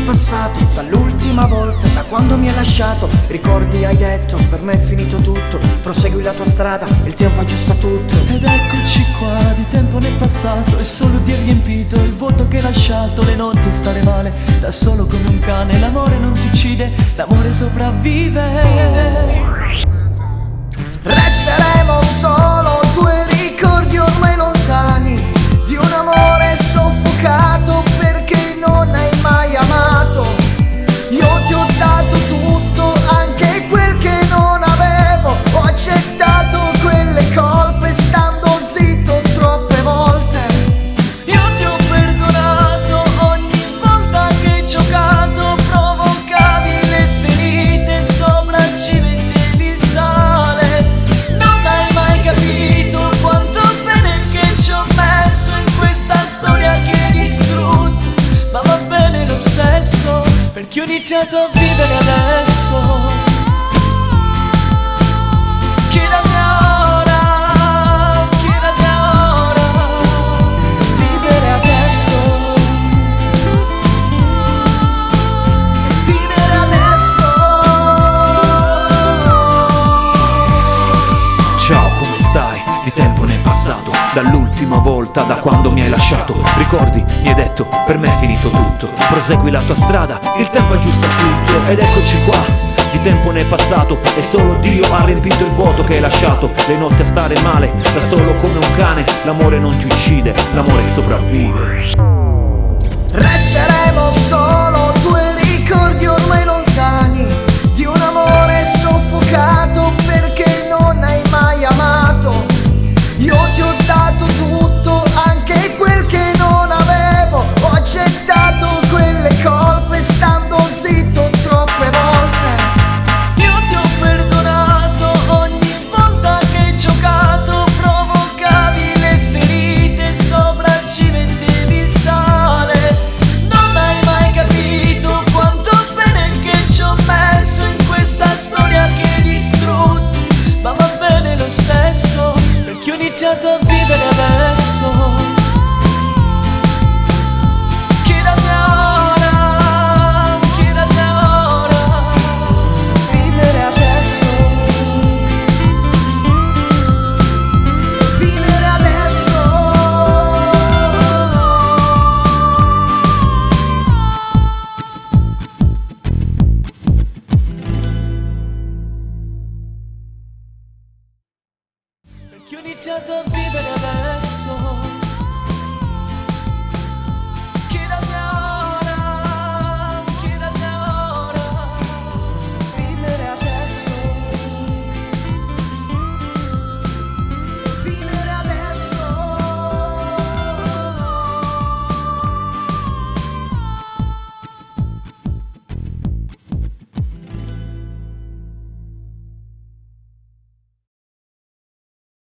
passato, dall'ultima volta, da quando mi hai lasciato. Ricordi, hai detto, per me è finito tutto. Prosegui la tua strada, il tempo aggiusta tutto. Ed eccoci qua, di tempo ne è passato e solo ti è riempito il vuoto che hai lasciato. Le notti stare male, da solo come un cane. L'amore non ti uccide, l'amore sopravvive. Resteremo solo due ricordi ormai lontani di un amore soffocato perché non hai mai amato. Io ti ho dato tutto, anche quel che non avevo. Ho accettato quelle colpe stando zitto troppe volte. Io ti ho perdonato ogni volta che hai giocato. Provocavi le ferite sopra ci mettevi il sale. Non hai mai capito quanto bene che ci ho messo in questa storia che hai distrutto. Ma va bene lo stesso, perché ho iniziato a vivere adesso. Chiedami ora, chiedami ora. Vivere adesso, vivere adesso. Ciao, come stai? Di tempo ne è passato, dall'ultima volta, da quando mi hai lasciato. Ricordi, mi hai detto, per me è finito tutto. Prosegui la tua strada, il tempo aggiusta tutto. Ed eccoci qua, di tempo ne è passato e solo Dio ha riempito il vuoto che hai lasciato. Le notti a stare male, da solo come un cane. L'amore non ti uccide, l'amore sopravvive. Resteremo solo due ricordi ormai lontani di un amore soffocato perché non hai mai amato. Io ti ho dato tutto, anche quel che non avevo. Ho accettato quelle colpe stando zitto troppe volte. Io ti ho perdonato ogni volta che hai giocato. Provocavi le ferite sopra ci mettevi il sale. Non hai mai capito quanto bene che ci ho messo in questa storia che hai distrutto. Ma va bene lo stesso, perché ho iniziato a vivere adesso. Chiedami ora, chiedami ora. Vivere adesso, vivere adesso. Perché ho iniziato a